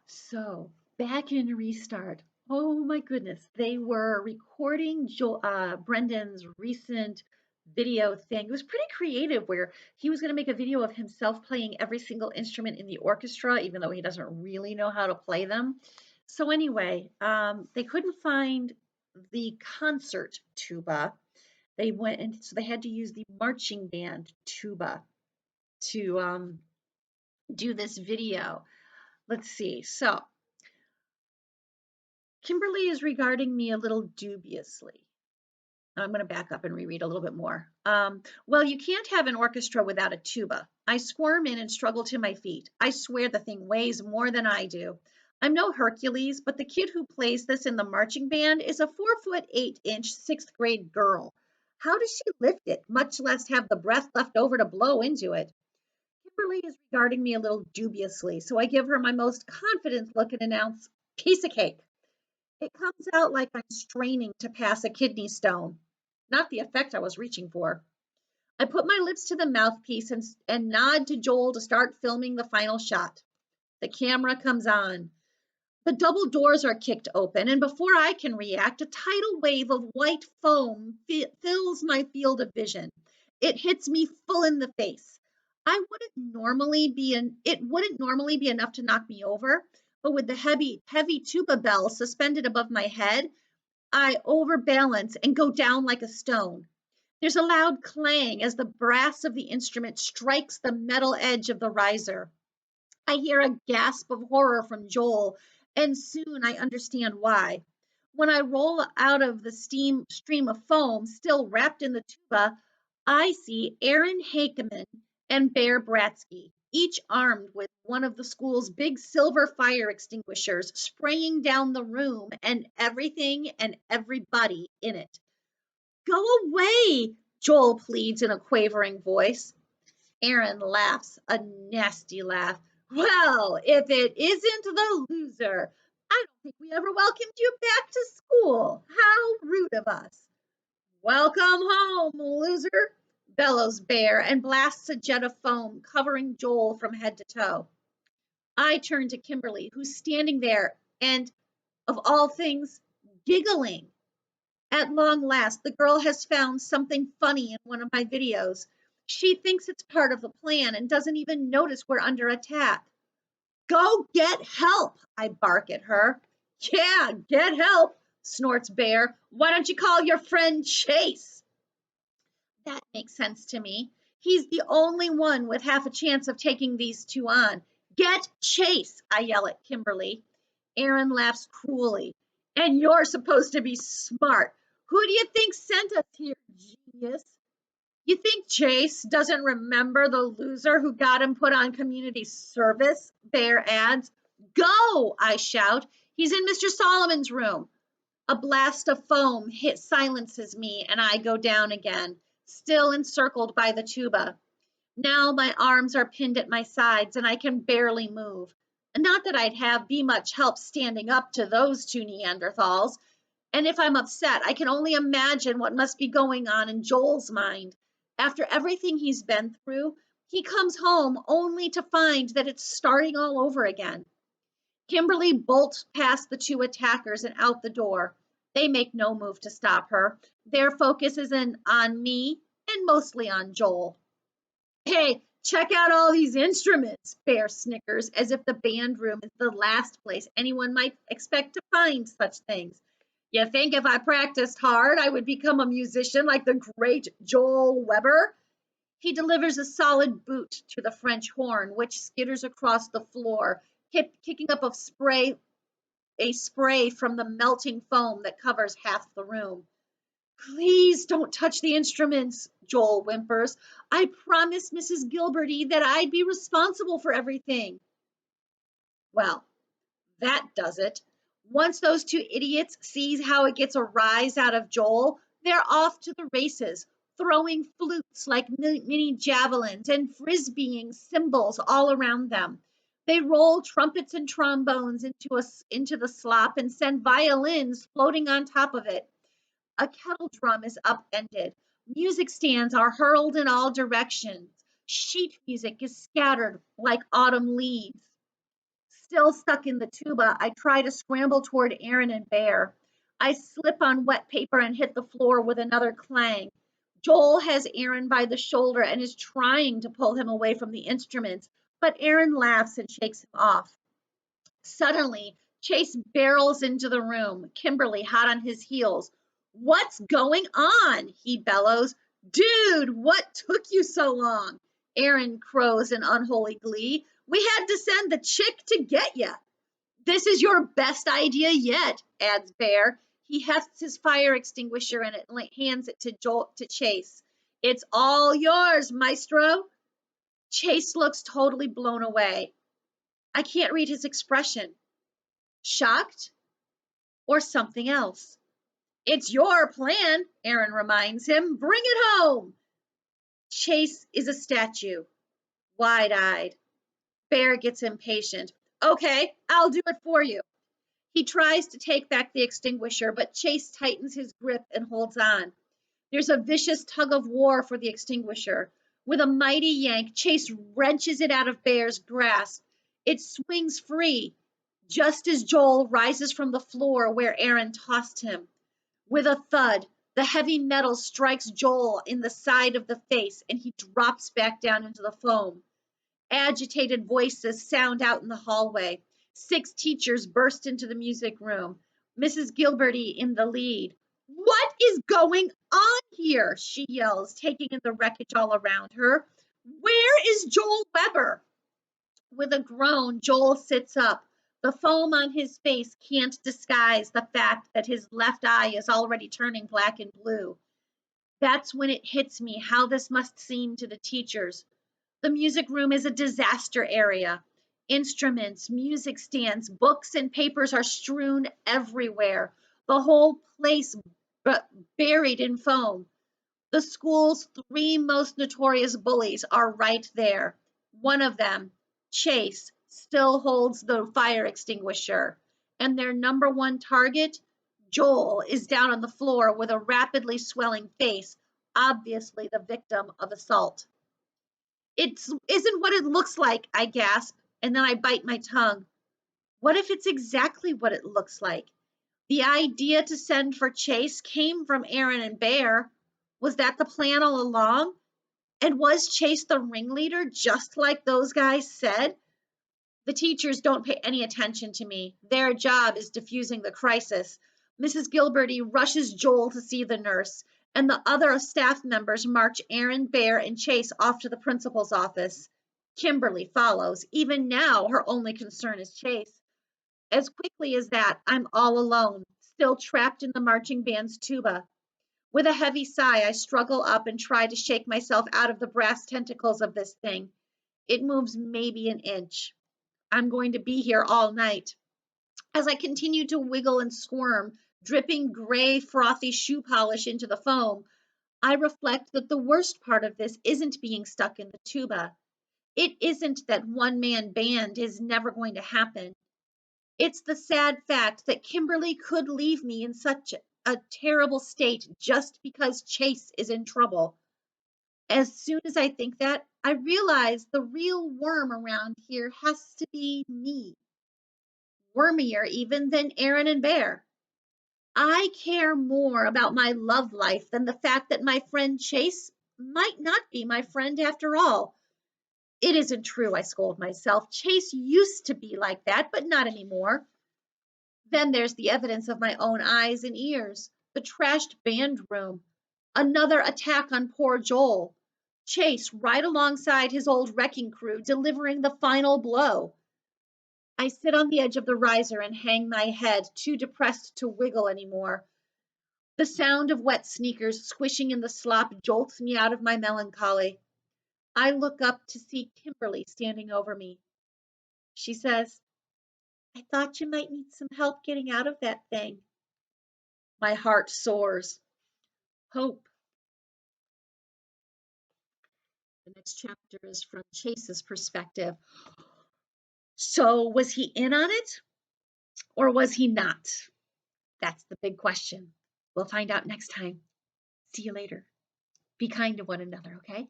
So back in Restart, oh my goodness, they were recording Brendan's recent video thing. It was pretty creative where he was going to make a video of himself playing every single instrument in the orchestra, even though he doesn't really know how to play them. So anyway, they couldn't find the concert tuba. They went and so they had to use the marching band tuba to do this video. Let's see. So Kimberly is regarding me a little dubiously. I'm going to back up and reread a little bit more. Well, you can't have an orchestra without a tuba. I squirm in and struggle to my feet. I swear the thing weighs more than I do. I'm no Hercules, but the kid who plays this in the marching band is a 4 foot 8 inch sixth grade girl. How does she lift it, much less have the breath left over to blow into it? Kimberly is regarding me a little dubiously, so I give her my most confident look and announce, piece of cake. It comes out like I'm straining to pass a kidney stone. Not the effect I was reaching for. I put my lips to the mouthpiece and nod to Joel to start filming the final shot. The camera comes on. The double doors are kicked open, and before I can react, a tidal wave of white foam fills my field of vision. It hits me full in the face. It wouldn't normally be enough to knock me over, but with the heavy tuba bell suspended above my head, I overbalance and go down like a stone. There's a loud clang as the brass of the instrument strikes the metal edge of the riser. I hear a gasp of horror from Joel, and soon I understand why. When I roll out of the stream of foam, still wrapped in the tuba, I see Aaron Hakeman and Bear Bratsky, each armed with one of the school's big silver fire extinguishers, spraying down the room and everything and everybody in it. Go away, Joel pleads in a quavering voice. Aaron laughs, a nasty laugh. Well, if it isn't the loser. I don't think we ever welcomed you back to school. How rude of us. Welcome home, loser, bellows Bear and blasts a jet of foam, covering Joel from head to toe. I turn to Kimberly, who's standing there and, of all things, giggling. At long last, the girl has found something funny in one of my videos. She thinks it's part of the plan and doesn't even notice we're under attack. Go get help, I bark at her. Yeah, get help, snorts Bear. Why don't you call your friend Chase? That makes sense to me. He's the only one with half a chance of taking these two on. Get Chase, I yell at Kimberly. Aaron laughs cruelly. And you're supposed to be smart. Who do you think sent us here, genius? You think Chase doesn't remember the loser who got him put on community service? Bear adds. Go, I shout. He's in Mr. Solomon's room. A blast of foam silences me, and I go down again, still encircled by the tuba. Now my arms are pinned at my sides, and I can barely move. Not that be much help standing up to those two Neanderthals. And if I'm upset, I can only imagine what must be going on in Joel's mind. After everything he's been through, he comes home only to find that it's starting all over again. Kimberly bolts past the two attackers and out the door. They make no move to stop her. Their focus is on me and mostly on Joel. Hey, check out all these instruments, Bear snickers, as if the band room is the last place anyone might expect to find such things. You think if I practiced hard, I would become a musician like the great Joel Weber? He delivers a solid boot to the French horn, which skitters across the floor, kicking up a spray from the melting foam that covers half the room. Please don't touch the instruments, Joel whimpers. I promised Mrs. Gilberty that I'd be responsible for everything. Well, that does it. Once those two idiots see how it gets a rise out of Joel, they're off to the races, throwing flutes like mini javelins and frisbeeing cymbals all around them. They roll trumpets and trombones into the slop and send violins floating on top of it. A kettle drum is upended. Music stands are hurled in all directions. Sheet music is scattered like autumn leaves. Still stuck in the tuba, I try to scramble toward Aaron and Bear. I slip on wet paper and hit the floor with another clang. Joel has Aaron by the shoulder and is trying to pull him away from the instruments, but Aaron laughs and shakes him off. Suddenly, Chase barrels into the room, Kimberly hot on his heels. "What's going on?" he bellows. "Dude, what took you so long?" Aaron crows in unholy glee. "We had to send the chick to get ya." "This is your best idea yet," adds Bear. He hefts his fire extinguisher and hands it to Chase. "It's all yours, maestro." Chase looks totally blown away. I can't read his expression. Shocked or something else? "It's your plan," Aaron reminds him. "Bring it home." Chase is a statue, wide-eyed. Bear gets impatient. "Okay, I'll do it for you." He tries to take back the extinguisher, but Chase tightens his grip and holds on. There's a vicious tug of war for the extinguisher. With a mighty yank, Chase wrenches it out of Bear's grasp. It swings free, just as Joel rises from the floor where Aaron tossed him. With a thud, the heavy metal strikes Joel in the side of the face, and he drops back down into the foam. Agitated voices sound out in the hallway. 6 teachers burst into the music room, Mrs. Gilberty in the lead. "What is going on here?" she yells, taking in the wreckage all around her. "Where is Joel Weber?" With a groan, Joel sits up. The foam on his face can't disguise the fact that his left eye is already turning black and blue. That's when it hits me how this must seem to the teachers. The music room is a disaster area. Instruments, music stands, books, and papers are strewn everywhere. The whole place buried in foam. The school's 3 most notorious bullies are right there. One of them, Chase, still holds the fire extinguisher, and their number 1 target, Joel, is down on the floor with a rapidly swelling face, obviously the victim of assault. "It isn't what it looks like," I gasp, and then I bite my tongue. What if it's exactly what it looks like? The idea to send for Chase came from Aaron and Bear. Was that the plan all along? And was Chase the ringleader, just like those guys said? The teachers don't pay any attention to me. Their job is diffusing the crisis. Mrs. Gilberty rushes Joel to see the nurse, and the other staff members march Aaron, Bear, and Chase off to the principal's office. Kimberly follows. Even now, her only concern is Chase. As quickly as that, I'm all alone, still trapped in the marching band's tuba. With a heavy sigh, I struggle up and try to shake myself out of the brass tentacles of this thing. It moves maybe an inch. I'm going to be here all night. As I continue to wiggle and squirm, dripping gray, frothy shoe polish into the foam, I reflect that the worst part of this isn't being stuck in the tuba. It isn't that one-man band is never going to happen. It's the sad fact that Kimberly could leave me in such a terrible state just because Chase is in trouble. As soon as I think that, I realize the real worm around here has to be me. Wormier even than Aaron and Bear. I care more about my love life than the fact that my friend Chase might not be my friend after all. It isn't true, I scold myself. Chase used to be like that, but not anymore. Then there's the evidence of my own eyes and ears, the trashed band room, another attack on poor Joel. Chase right alongside his old wrecking crew, delivering the final blow. I sit on the edge of the riser and hang my head, too depressed to wiggle anymore. The sound of wet sneakers squishing in the slop jolts me out of my melancholy. I look up to see Kimberly standing over me. She says, "I thought you might need some help getting out of that thing." My heart soars. Hope. The next chapter is from Chase's perspective. So, was he in on it or was he not? That's the big question. We'll find out next time. See you later. Be kind to one another, okay?